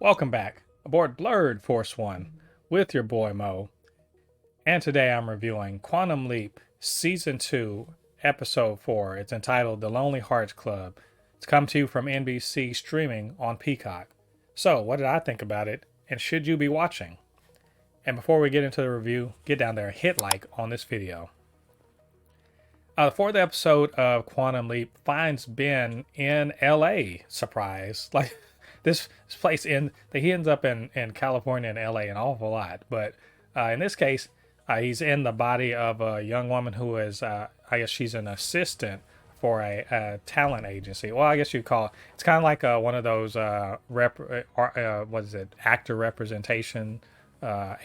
Welcome back aboard Blurred Force One with your boy Mo. And today I'm reviewing Quantum Leap Season 2, Episode 4. It's entitled The Lonely Hearts Club. It's come to you from NBC streaming on Peacock. So, what did I think about it? And should you be watching? And before we get into the review, get down there and hit like on this video. The fourth episode of Quantum Leap finds Ben in LA. Surprise. Like this place he ends up in California and LA an awful lot. But in this case, he's in the body of a young woman who is, I guess she's an assistant for a talent agency. Well, I guess you'd call it's kind of like one of those what is it, actor representation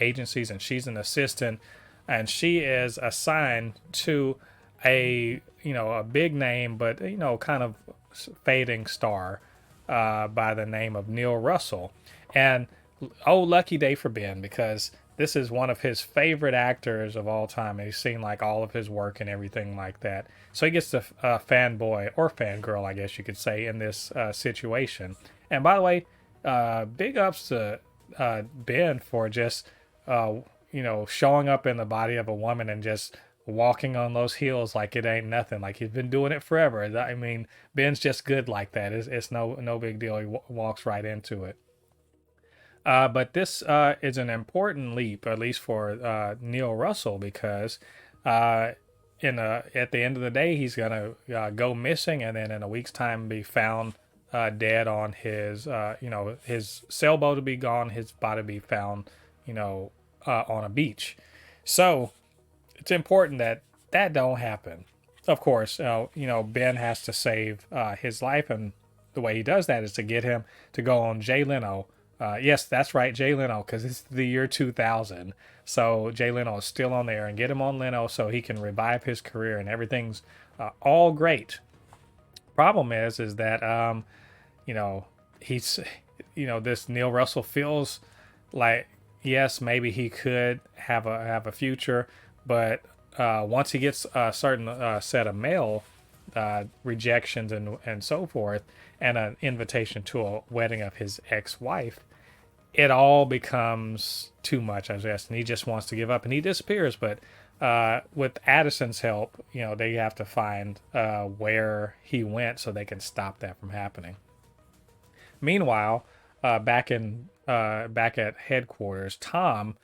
agencies, and she's an assistant, and she is assigned to a big name but kind of fading star by the name of Neil Russell. And oh, lucky day for Ben, because this is one of his favorite actors of all time, and he's seen like all of his work and everything like that, so he gets the fanboy or fangirl, I guess you could say, in this situation. And by the way, big ups to Ben for just showing up in the body of a woman and just walking on those heels like it ain't nothing. Like he's been doing it forever. I mean, Ben's just good like that. It's no big deal. He walks right into it. But this is an important leap, at least for Neil Russell, because at the end of the day, he's gonna go missing, and then in a week's time be found dead on his his sailboat to be gone, his body be found on a beach. So it's important that don't happen. Of course, Ben has to save his life, and the way he does that is to get him to go on Jay Leno. Yes, that's right, Jay Leno, because it's the year 2000. So Jay Leno is still on there, and get him on Leno so he can revive his career, and everything's all great. Problem is that he's this Neil Russell feels like, yes, maybe he could have a future, but once he gets a certain set of mail rejections and so forth, and an invitation to a wedding of his ex-wife, it all becomes too much, I guess, and he just wants to give up and he disappears. But with Addison's help, they have to find where he went so they can stop that from happening. Meanwhile, back at headquarters, Tom,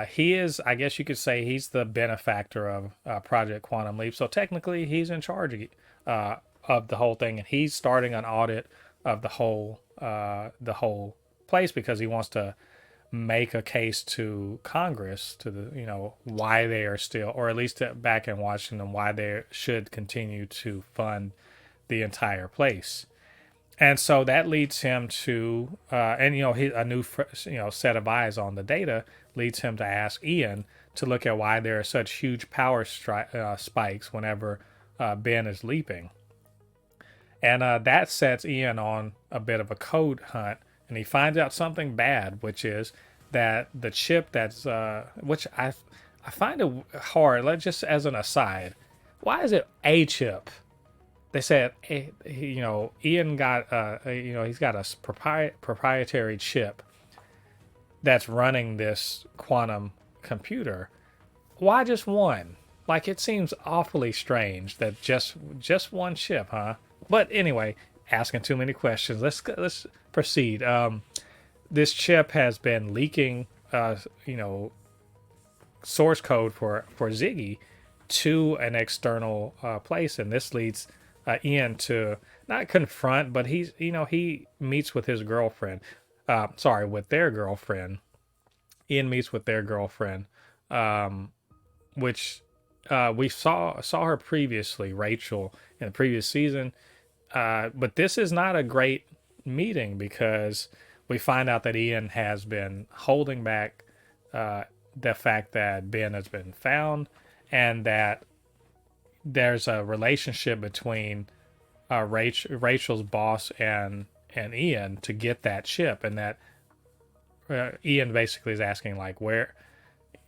he is, I guess you could say, he's the benefactor of Project Quantum Leap. So technically, he's in charge of the whole thing, and he's starting an audit of the whole place, because he wants to make a case to Congress, to the why they are still, or at least back in Washington, why they should continue to fund the entire place. And so that leads him to, a new set of eyes on the data leads him to ask Ian to look at why there are such huge power spikes whenever Ben is leaping. And that sets Ian on a bit of a code hunt, and he finds out something bad, which is that the chip that's, which I find it hard, just as an aside, why is it a chip? They said, Ian got, he's got a proprietary chip that's running this quantum computer. Why just one? Like, it seems awfully strange that just one chip, huh? But anyway, asking too many questions. Let's proceed. This chip has been leaking, source code for Ziggy to an external place, and this leads Ian to not confront, but he meets with his girlfriend. With their girlfriend. Ian meets with their girlfriend, which we saw her previously, Rachel, in the previous season. But this is not a great meeting, because we find out that Ian has been holding back the fact that Ben has been found, and that there's a relationship between Rachel's boss and Ian to get that chip, and that Ian basically is asking, like, were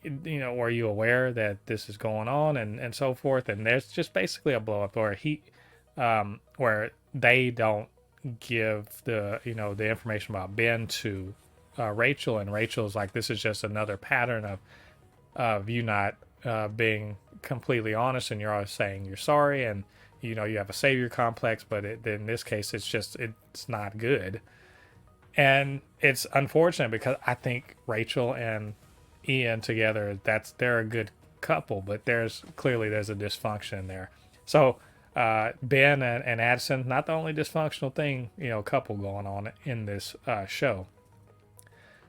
you aware that this is going on, and so forth. And there's just basically a blow up where where they don't give the information about Ben to Rachel, and Rachel's like, this is just another pattern of you not being completely honest, and you're always saying you're sorry, and you have a savior complex, but in this case it's not good. And it's unfortunate because I think Rachel and Ian together, they're a good couple, but there's a dysfunction there. So Ben and Addison, not the only dysfunctional thing, couple going on in this show.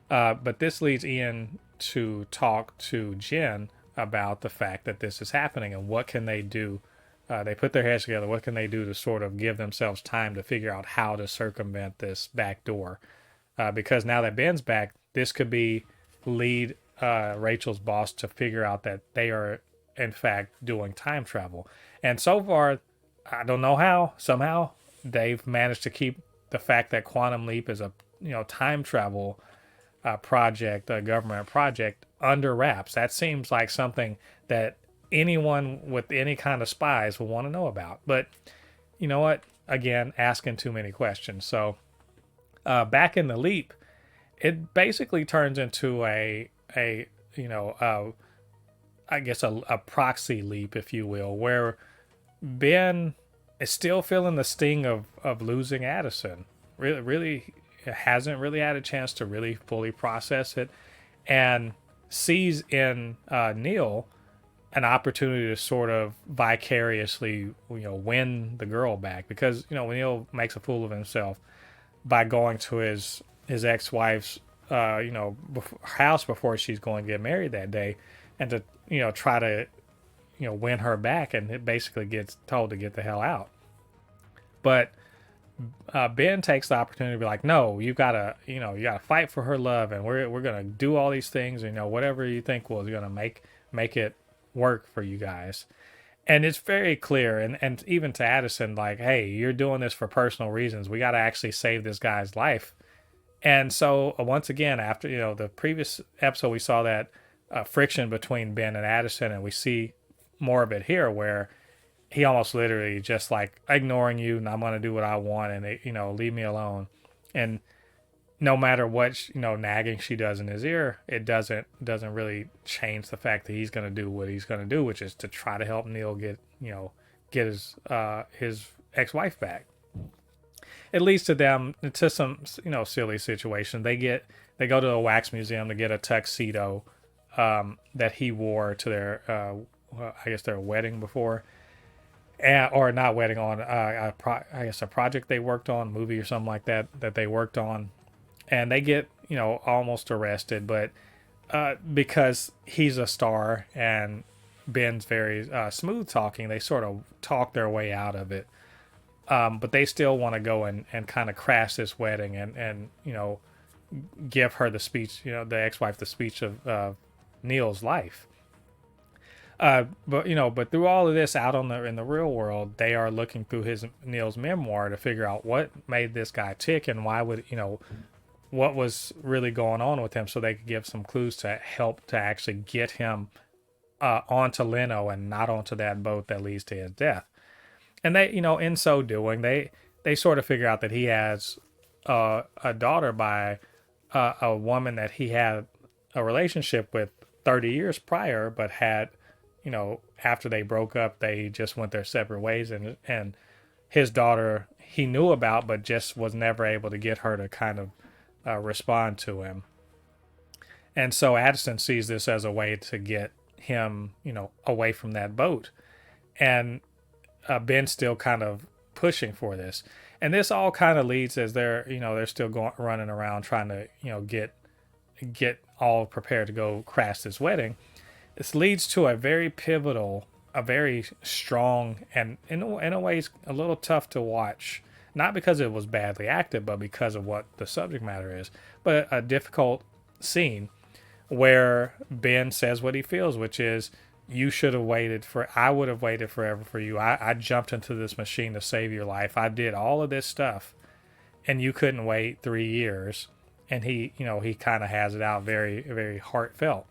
But this leads Ian to talk to Jen about the fact that this is happening and what can they do. They put their heads together. What can they do to sort of give themselves time to figure out how to circumvent this back door? Because now that Ben's back, this could lead Rachel's boss to figure out that they are in fact doing time travel. And so far, I don't know how. Somehow they've managed to keep the fact that Quantum Leap is a time travel project, a government project, under wraps. That seems like something that anyone with any kind of spies will want to know about. But you know what? Again, asking too many questions. So back in the Leap, it basically turns into I guess a proxy leap, if you will, where Ben is still feeling the sting of losing Addison. Really hasn't really had a chance to really fully process it, and sees in Neil an opportunity to sort of vicariously win the girl back, because Neil makes a fool of himself by going to his ex-wife's house before she's going to get married that day, and to try to win her back, and it basically gets told to get the hell out. But Ben takes the opportunity to be like, no, you gotta fight for her love, and we're gonna do all these things, whatever you think was gonna make it work for you guys. And it's very clear, and even to Addison, like, hey, you're doing this for personal reasons. We got to actually save this guy's life. And so once again, after the previous episode, we saw that friction between Ben and Addison, and we see more of it here, where he almost literally just like ignoring you, and I'm going to do what I want, and leave me alone. And no matter what nagging she does in his ear, it doesn't really change the fact that he's going to do what he's going to do, which is to try to help Neil get his ex-wife back. It leads to them to some silly situation. They go to a wax museum to get a tuxedo that he wore to their I guess their wedding before, or not wedding, on I guess a project they worked on, movie or something like that they worked on. And they get, almost arrested, but because he's a star and Ben's very smooth talking, they sort of talk their way out of it. But they still want to go and kind of crash this wedding and give her the speech, the ex-wife, the speech of Neil's life. But through all of this, out in the real world, they are looking through Neil's memoir to figure out what made this guy tick, and why would what was really going on with him, so they could give some clues to help to actually get him onto Leno and not onto that boat that leads to his death. And they, in so doing, they sort of figure out that he has a daughter by a woman that he had a relationship with 30 years prior, but had, after they broke up, they just went their separate ways, and his daughter he knew about, but just was never able to get her to kind of respond to him. And so Addison sees this as a way to get him, away from that boat. And Ben's still kind of pushing for this. And this all kind of leads, as they're still running around trying to, get all prepared to go crash this wedding. This leads to a very pivotal, a very strong, and in a way a little tough to watch. Not because it was badly acted, but because of what the subject matter is. But a difficult scene where Ben says what he feels, which is, I would have waited forever for you. I jumped into this machine to save your life. I did all of this stuff, and you couldn't wait 3 years. And he kind of has it out very, very heartfelt.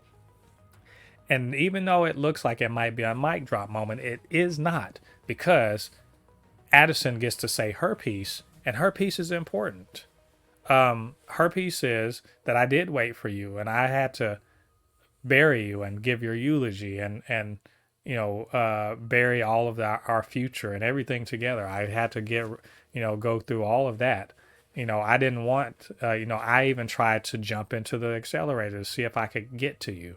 And even though it looks like it might be a mic drop moment, it is not, because Addison gets to say her piece, And her piece is important. Her piece is that I did wait for you, and I had to bury you and give your eulogy, and bury all of our future and everything together. I had to go through all of that. I didn't want, I even tried to jump into the accelerator to see if I could get to you.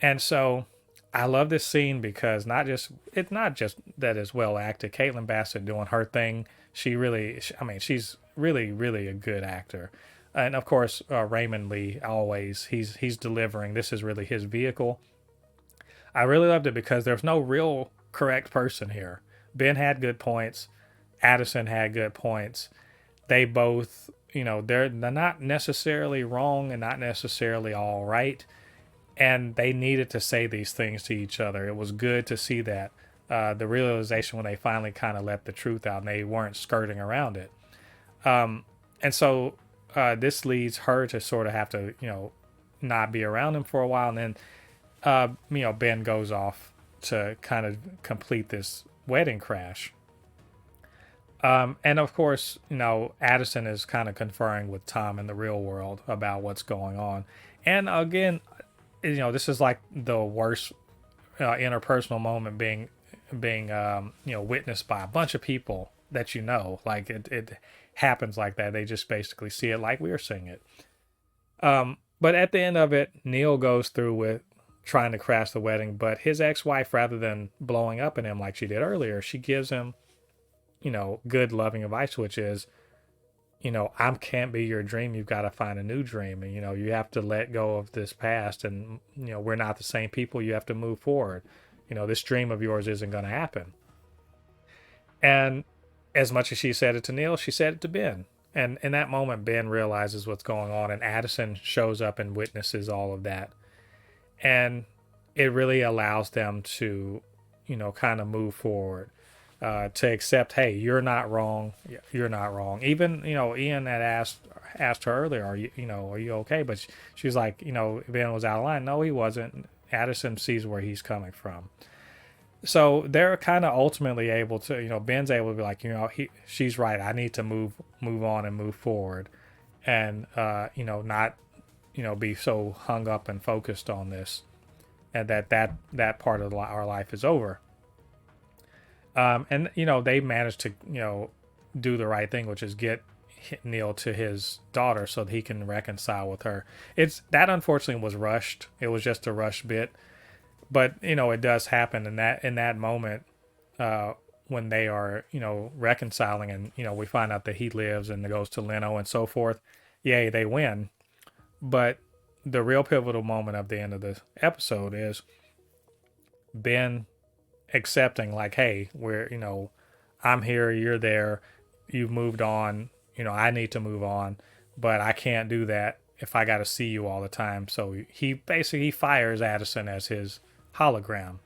And so I love this scene because it's not just that it's well acted. Caitlin Bassett doing her thing. She's really, really a good actor. And of course, Raymond Lee always he's delivering. This is really his vehicle. I really loved it because there's no real correct person here. Ben had good points. Addison had good points. They both, they're not necessarily wrong and not necessarily all right. And they needed to say these things to each other. It was good to see that. The realization when they finally kind of let the truth out and they weren't skirting around it. And so this leads her to sort of have to, not be around him for a while. And then, Ben goes off to kind of complete this wedding crash. And of course, Addison is kind of conferring with Tom in the real world about what's going on. And again, this is like the worst interpersonal moment being witnessed by a bunch of people that like it happens like that. They just basically see it like we're seeing it. But at the end of it, Neil goes through with trying to crash the wedding, but his ex-wife, rather than blowing up at him like she did earlier, she gives him good loving advice, which is, I can't be your dream. You've got to find a new dream. And, you have to let go of this past and, we're not the same people. You have to move forward. This dream of yours isn't going to happen. And as much as she said it to Neil, she said it to Ben. And in that moment, Ben realizes what's going on, and Addison shows up and witnesses all of that. And it really allows them to, kind of move forward. To accept, hey, you're not wrong. You're not wrong. Even, Ian had asked her earlier, are you okay? But she's like, Ben was out of line. No, he wasn't. Addison sees where he's coming from. So they're kind of ultimately able to, Ben's able to be like, she's right. I need to move on and move forward, and not, be so hung up and focused on this, and that part of our life is over. And they managed to do the right thing, which is get Neil to his daughter so that he can reconcile with her. It's that unfortunately was rushed. It was just a rush bit, but it does happen in that moment when they are reconciling, and we find out that he lives and goes to Leno and so forth. Yay, they win. But the real pivotal moment of the end of the episode is Ben accepting, like, hey, I'm here, you're there, you've moved on, I need to move on, but I can't do that if I got to see you all the time. So he basically fires Addison as his hologram,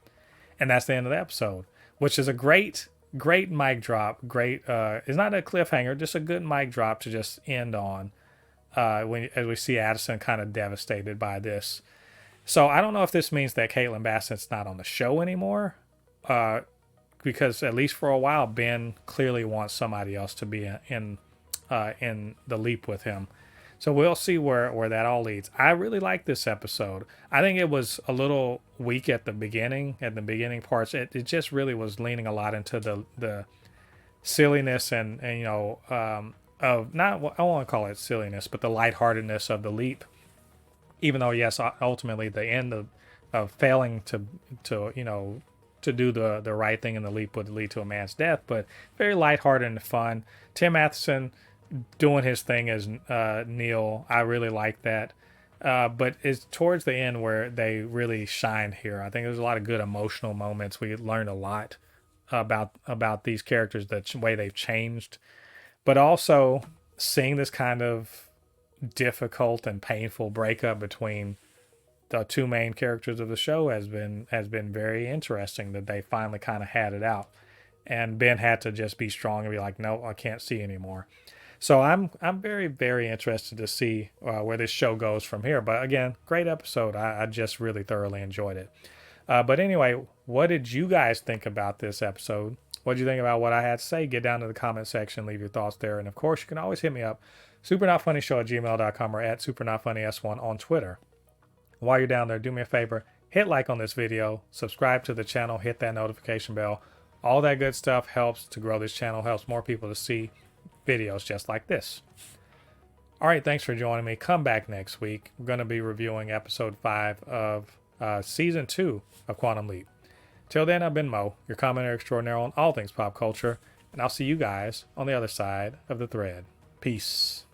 and that's the end of the episode, which is a great mic drop. It's not a cliffhanger, just a good mic drop to just end on, as we see Addison kind of devastated by this. So I don't know if this means that Caitlin Bassett's not on the show anymore, because at least for a while, Ben clearly wants somebody else to be in the leap with him. So we'll see where that all leads. I really like this episode. I think it was a little weak at the beginning parts. It just really was leaning a lot into the silliness and of not, I don't want to call it silliness, but the lightheartedness of the leap. Even though, yes, ultimately the end of failing to do the right thing in the leap would lead to a man's death, but very lighthearted and fun. Tim Matheson doing his thing as Neil, I really like that. But it's towards the end where they really shined here. I think there's a lot of good emotional moments. We learned a lot about these characters, the way they've changed, but also seeing this kind of difficult and painful breakup between the two main characters of the show has been very interesting, that they finally kind of had it out, and Ben had to just be strong and be like, no, I can't see anymore. So I'm very, very interested to see where this show goes from here. But again, great episode. I just really thoroughly enjoyed it. But anyway, what did you guys think about this episode? What do you think about what I had to say? Get down to the comment section, leave your thoughts there. And of course, you can always hit me up, supernotfunnyshow@gmail.com or at supernotfunnys1 on Twitter. While you're down there, do me a favor, hit like on this video, subscribe to the channel, hit that notification bell. All that good stuff helps to grow this channel, helps more people to see videos just like this. All right, thanks for joining me. Come back next week. We're going to be reviewing episode 5 of season 2 of Quantum Leap. Till then, I've been Mo, your commentator extraordinaire on all things pop culture, and I'll see you guys on the other side of the thread. Peace.